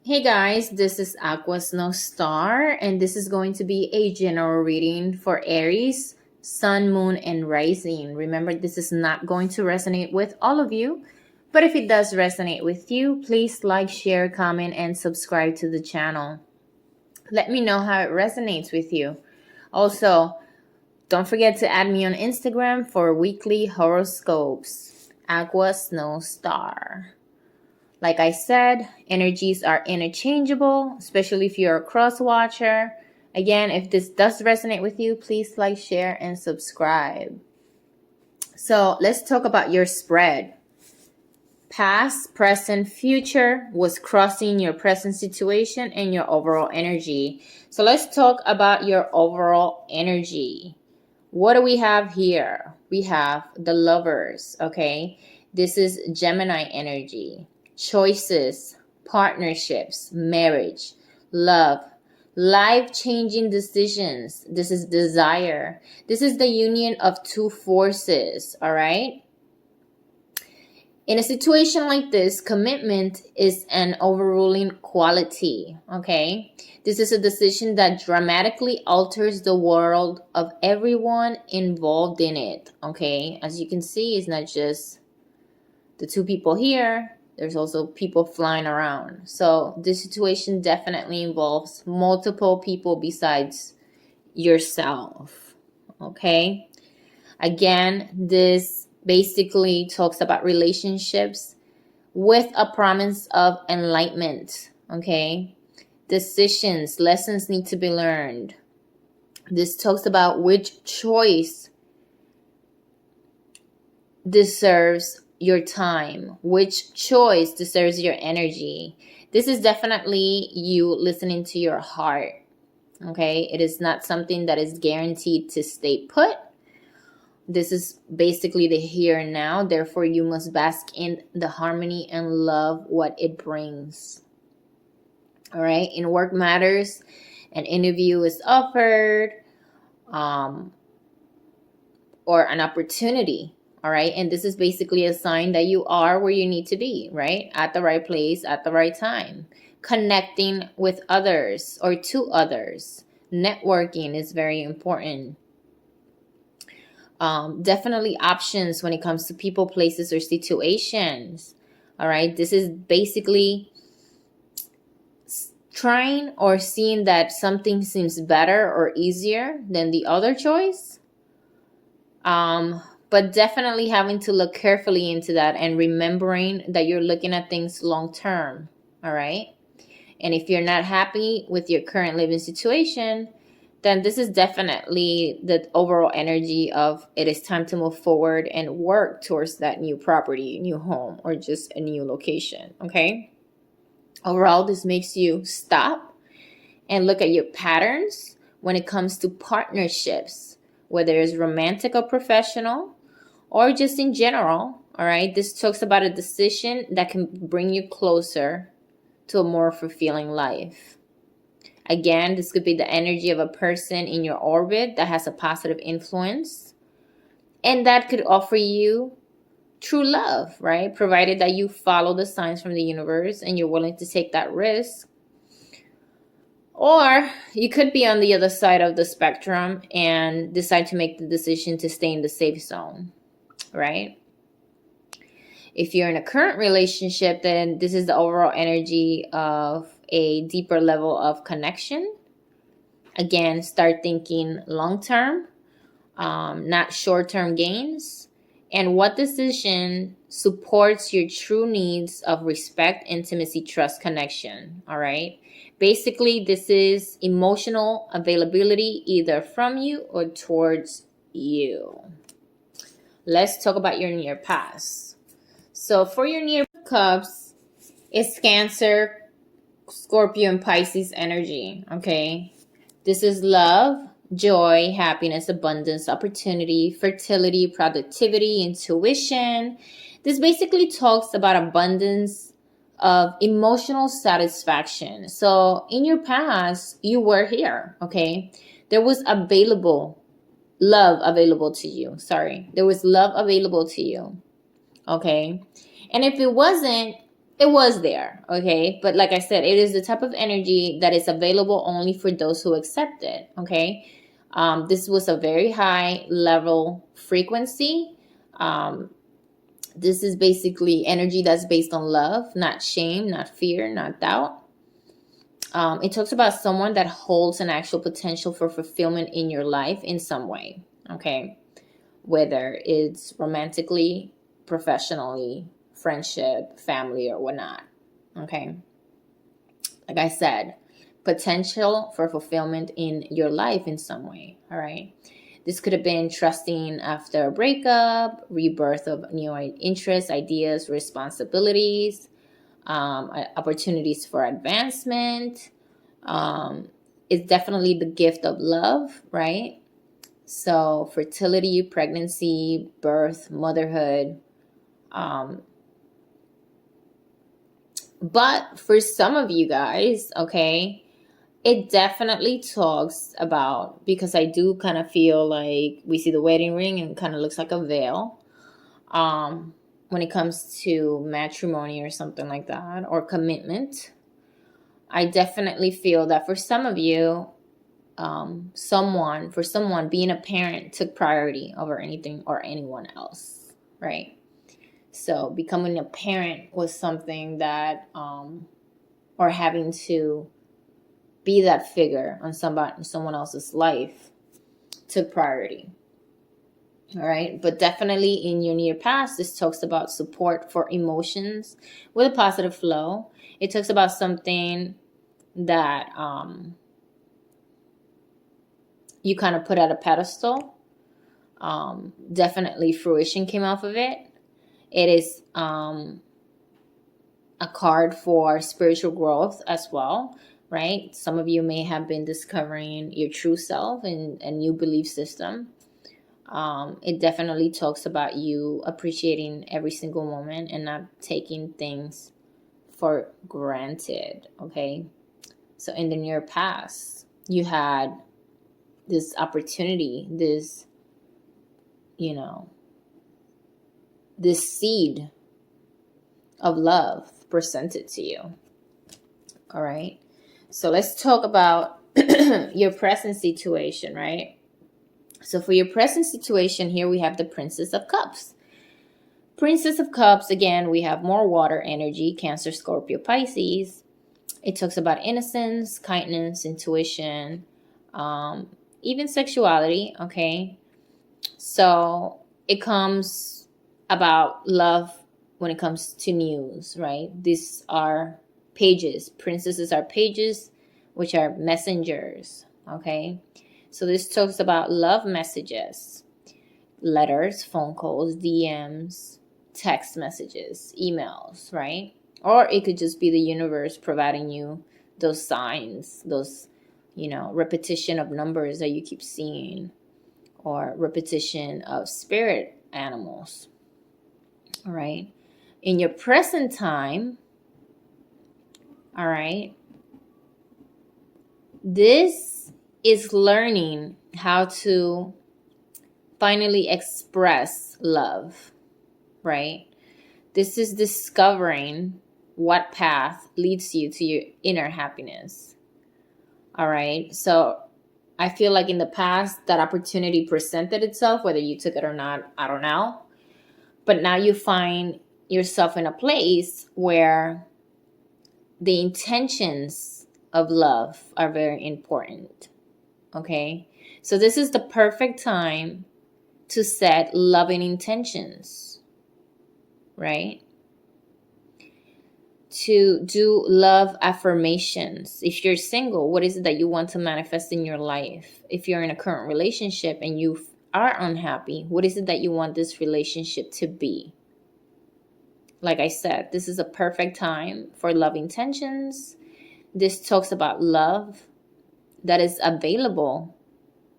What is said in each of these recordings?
Hey guys, this is AquaSnowStar, and this is going to be a general reading for Aries, Sun, Moon, and Rising. Remember, this is not going to resonate with all of you, but if it does resonate with you, please like, share, comment, and subscribe to the channel. Let me know how it resonates with you. Also, don't forget to add me on Instagram for weekly horoscopes. AquaSnowStar. Like I said, energies are interchangeable, especially if you're a cross watcher. Again, if this does resonate with you, please like, share, and subscribe. So let's talk about your spread. Past, present, future was crossing your present situation and your overall energy. So let's talk about your overall energy. What do we have here? We have the Lovers, okay? This is Gemini energy. Choices, partnerships, marriage, love, life-changing decisions. This is desire. This is the union of two forces, all right? In a situation like this, commitment is an overruling quality, okay? This is a decision that dramatically alters the world of everyone involved in it, okay? As you can see, it's not just the two people here. There's also people flying around. So this situation definitely involves multiple people besides yourself, okay? Again, this basically talks about relationships with a promise of enlightenment, okay? Decisions, lessons need to be learned. This talks about which choice deserves your time, which choice deserves your energy. This is definitely you listening to your heart, okay? It is not something that is guaranteed to stay put. This is basically the here and now. Therefore, you must bask in the harmony and love what it brings. All right. In work matters, an interview is offered, or an opportunity. All right. And this is basically a sign that you are where you need to be, right? At the right place, at the right time. Connecting with others or to others. Networking is very important. Definitely options when it comes to people, places, or situations. All right. This is basically trying or seeing that something seems better or easier than the other choice. But definitely having to look carefully into that and remembering that you're looking at things long term. All right. And if you're not happy with your current living situation, then this is definitely the overall energy of it is time to move forward and work towards that new property, new home, or just a new location, okay? Overall, this makes you stop and look at your patterns when it comes to partnerships, whether it's romantic or professional, or just in general, all right? This talks about a decision that can bring you closer to a more fulfilling life. Again, this could be the energy of a person in your orbit that has a positive influence. And that could offer you true love, right? Provided that you follow the signs from the universe and you're willing to take that risk. Or you could be on the other side of the spectrum and decide to make the decision to stay in the safe zone, right? If you're in a current relationship, then this is the overall energy of a deeper level of connection. Again, start thinking long-term, not short-term gains. And what decision supports your true needs of respect, intimacy, trust, connection, all right? Basically, this is emotional availability either from you or towards you. Let's talk about your near past. So for your near cups, it's Cancer, Scorpio, and Pisces energy, okay? This is love, joy, happiness, abundance, opportunity, fertility, productivity, intuition. This basically talks about abundance of emotional satisfaction. So in your past, you were here, okay? There was love available to you. Sorry. There was love available to you, okay? And if it wasn't, it was there, okay? But like I said, it is the type of energy that is available only for those who accept it, okay? This was a very high level frequency. This is basically energy that's based on love, not shame, not fear, not doubt. It talks about someone that holds an actual potential for fulfillment in your life in some way, okay? Whether it's romantically, professionally, friendship, family, or whatnot, okay? Like I said, potential for fulfillment in your life in some way, all right? This could have been trusting after a breakup, rebirth of new interests, ideas, responsibilities, opportunities for advancement. It's definitely the gift of love, right? So fertility, pregnancy, birth, motherhood. But for some of you guys, okay, it definitely talks about, because I do kind of feel like we see the wedding ring and it kind of looks like a veil. When it comes to matrimony or something like that, or commitment, I definitely feel that for some of you, for someone, being a parent took priority over anything or anyone else, right? So becoming a parent was something that, or having to be that figure on someone else's life took priority. All right. But definitely in your near past, this talks about support for emotions with a positive flow. It talks about something that you kind of put at a pedestal. Definitely fruition came off of it. It is a card for spiritual growth as well, right? Some of you may have been discovering your true self and a new belief system. It definitely talks about you appreciating every single moment and not taking things for granted, okay? So in the near past, you had this opportunity, this, this seed of love presented to you, all right? So let's talk about your present situation, right? So for your present situation here, we have the Princess of Cups. Princess of Cups, again, we have more water energy, Cancer, Scorpio, Pisces. It talks about innocence, kindness, intuition, even sexuality, okay? So it comes about love when it comes to news, right? These are pages. Princesses are pages, which are messengers, okay? So this talks about love messages, letters, phone calls, DMs, text messages, emails, right? Or it could just be the universe providing you those signs, those, repetition of numbers that you keep seeing, or repetition of spirit animals, all right? In your present time, all right, this is learning how to finally express love, right? This is discovering what path leads you to your inner happiness. All right. So I feel like in the past that opportunity presented itself, whether you took it or not, I don't know. But now you find yourself in a place where the intentions of love are very important. Okay. So this is the perfect time to set loving intentions, right? To do love affirmations. If you're single, what is it that you want to manifest in your life? If you're in a current relationship and you are unhappy, what is it that you want this relationship to be? Like I said, this is a perfect time for love intentions. This talks about love that is available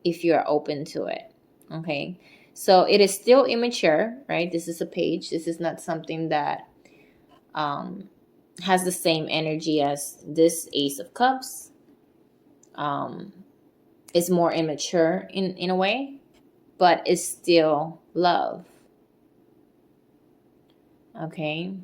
if you are open to it. Okay. So it is still immature, right? This is a page. This is not something that has the same energy as this Ace of Cups. It's more immature in a way, but it's still love. Okay.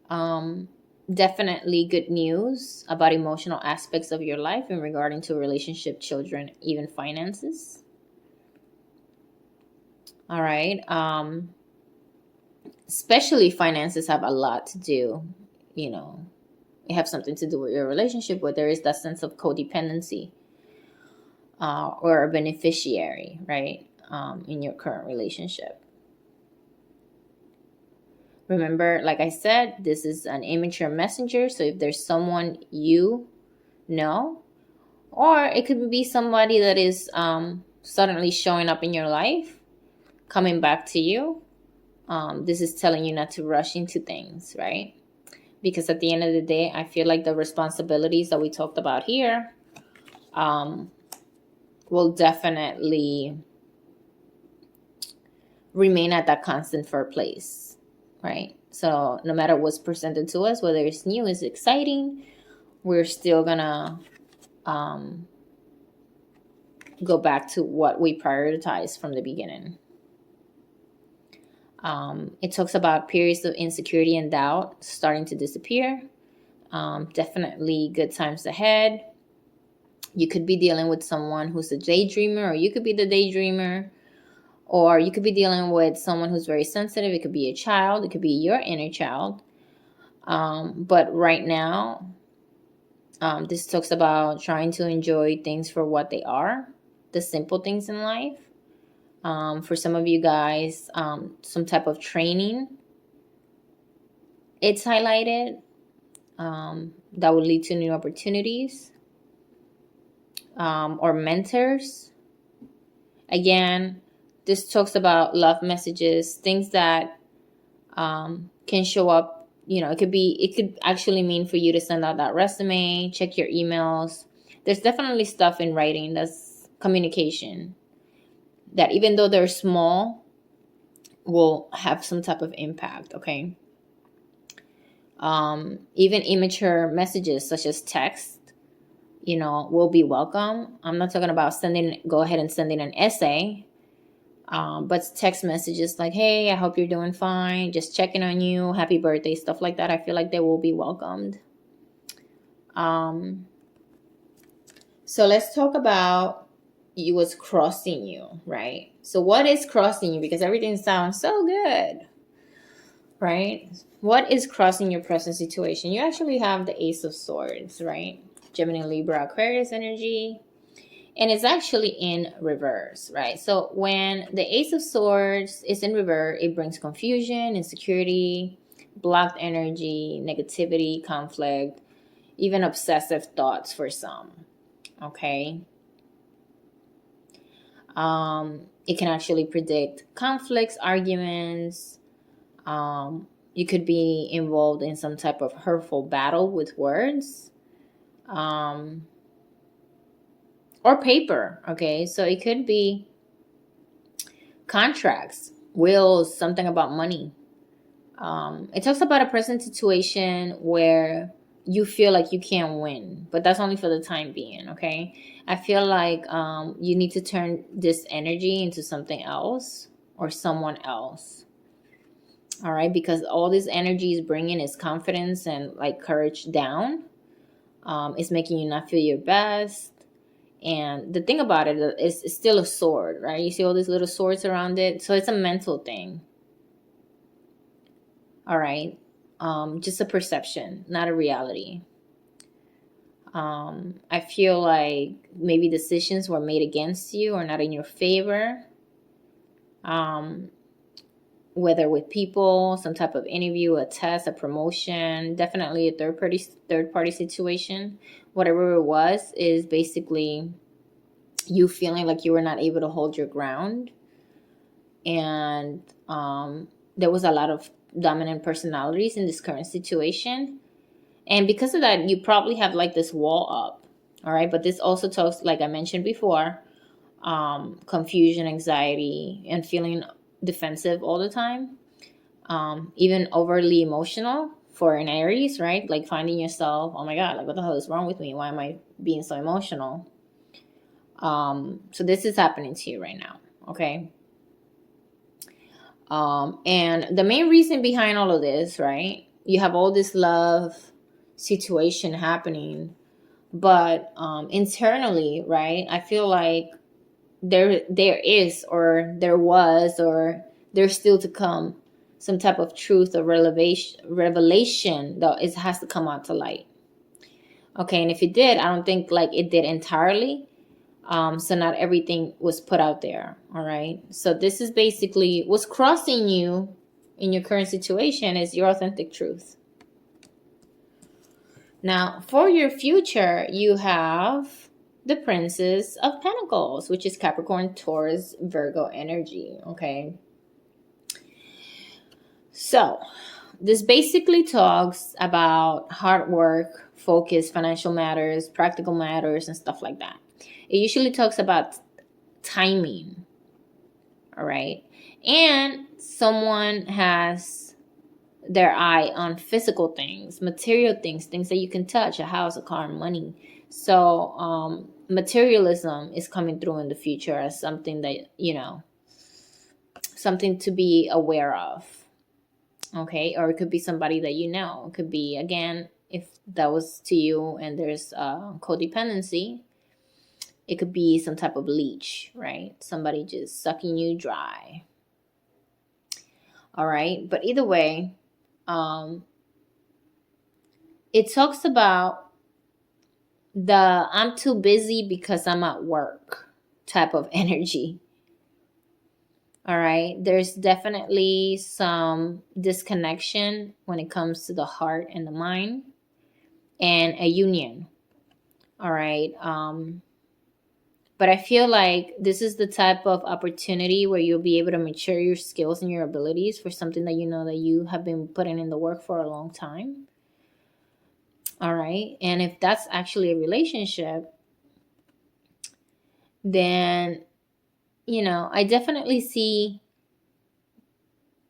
Um, Definitely good news about emotional aspects of your life in regarding to relationship, children, even finances. All right. Especially finances have a lot to do, you know, it have something to do with your relationship where there is that sense of codependency, or a beneficiary, right, in your current relationship. Remember, like I said, this is an immature messenger. So if there's someone you know, or it could be somebody that is suddenly showing up in your life, coming back to you, this is telling you not to rush into things, right? Because at the end of the day, I feel like the responsibilities that we talked about here um, will definitely remain at that constant for a place, right? So no matter what's presented to us, whether it's new, it's exciting, we're still gonna um, go back to what we prioritized from the beginning. It talks about periods of insecurity and doubt starting to disappear. Definitely good times ahead. You could be dealing with someone who's a daydreamer, or you could be the daydreamer, or you could be dealing with someone who's very sensitive. It could be a child, it could be your inner child. But right now, this talks about trying to enjoy things for what they are, the simple things in life. For some of you guys, some type of training, it's highlighted, that will lead to new opportunities, or mentors. Again, this talks about love messages, things that can show up. It could actually mean for you to send out that resume, check your emails. There's definitely stuff in writing that's communication that, even though they're small, will have some type of impact. Okay. Even immature messages such as text, will be welcome. I'm not talking about go ahead and sending an essay. But text messages like, hey, I hope you're doing fine, just checking on you, happy birthday, stuff like that, I feel like they will be welcomed. So let's talk about what's crossing you, right? So what is crossing you? Because everything sounds so good, right? What is crossing your present situation? You actually have the Ace of Swords, right? Gemini, Libra, Aquarius energy. And it's actually in reverse, right? So when the Ace of Swords is in reverse, it brings confusion, insecurity, blocked energy, negativity, conflict, even obsessive thoughts for some. Okay. It can actually predict conflicts, arguments. You could be involved in some type of hurtful battle with words. Or paper. Okay, so it could be contracts, wills, something about money. It talks about a present situation where you feel like you can't win, but that's only for the time being. Okay, I feel like you need to turn this energy into something else or someone else. All right, because all this energy is bringing is confidence and like courage down. It's making you not feel your best. And the thing about it is it's still a sword, right? You see all these little swords around it. So it's a mental thing. All right. Just a perception, not a reality. I feel like maybe decisions were made against you or not in your favor. Whether with people, some type of interview, a test, a promotion, definitely a third party situation. Whatever it was is basically you feeling like you were not able to hold your ground. And there was a lot of dominant personalities in this current situation. And because of that, you probably have like this wall up. All right. But this also talks, like I mentioned before, confusion, anxiety, and feeling defensive all the time. Even overly emotional for an Aries, right? Like finding yourself, oh my God, like what the hell is wrong with me? Why am I being so emotional? So this is happening to you right now. Okay. And the main reason behind all of this, right, you have all this love situation happening, but internally, right, I feel like there is, or there was, or there's still to come some type of truth or revelation that it has to come out to light. Okay, and if it did, I don't think like it did entirely. So not everything was put out there. All right. So this is basically what's crossing you in your current situation is your authentic truth. Now, for your future, you have the Princess of Pentacles, which is Capricorn, Taurus, Virgo energy. Okay. So this basically talks about hard work, focus, financial matters, practical matters, and stuff like that. It usually talks about timing. All right. And someone has their eye on physical things, material things, things that you can touch, a house, a car, money. So materialism is coming through in the future as something that, something to be aware of. Okay. Or it could be somebody that you know. It could be, again, if that was to you and there's codependency, it could be some type of leech, right? Somebody just sucking you dry. All right. But either way, it talks about the I'm too busy because I'm at work type of energy. All right. There's definitely some disconnection when it comes to the heart and the mind, and a union. All right. But I feel like this is the type of opportunity where you'll be able to mature your skills and your abilities for something that you know that you have been putting in the work for a long time. All right. And if that's actually a relationship, then, I definitely see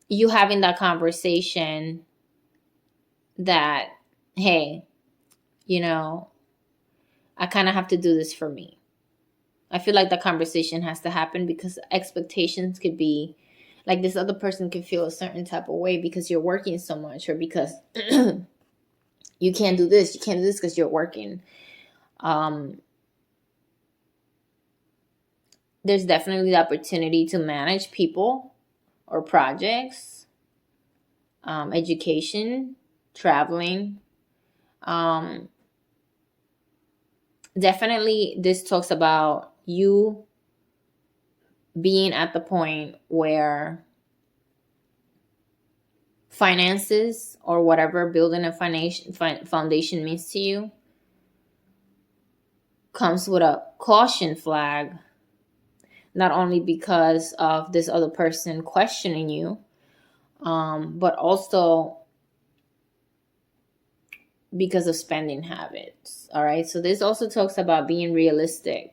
you having that conversation that, hey, I kind of have to do this for me. I feel like the conversation has to happen because expectations could be like this other person could feel a certain type of way because you're working so much, or because you can't do this, because you're working. There's definitely the opportunity to manage people or projects, education, traveling. Definitely this talks about you being at the point where finances or whatever building a foundation means to you comes with a caution flag, not only because of this other person questioning you, but also because of spending habits. All right. So this also talks about being realistic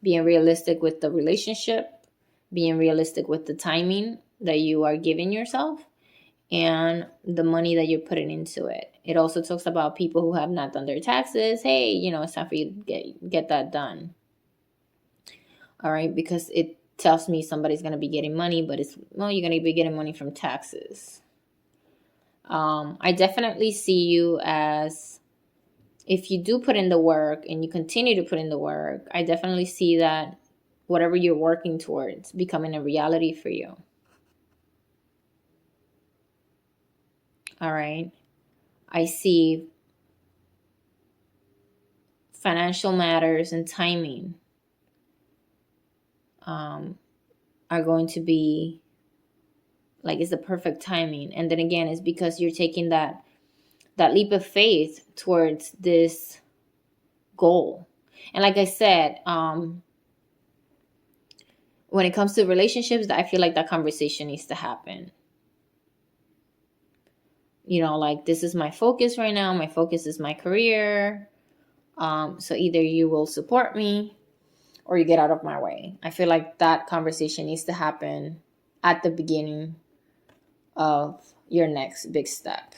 with the relationship, being realistic with the timing that you are giving yourself, and the money that you're putting into it. It also talks about people who have not done their taxes. Hey, it's time for you to get that done. All right. Because it tells me somebody's going to be getting money, but you're going to be getting money from taxes. I definitely see you as, if you do put in the work and you continue to put in the work, I definitely see that whatever you're working towards becoming a reality for you. All right. I see financial matters and timing are going to be like, it's the perfect timing. And then again, it's because you're taking that leap of faith towards this goal. And like I said, when it comes to relationships, I feel like that conversation needs to happen. Like, this is my focus right now. My focus is my career. So either you will support me or you get out of my way. I feel like that conversation needs to happen at the beginning of your next big step.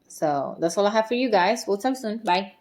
So that's all I have for you guys. We'll talk soon. Bye.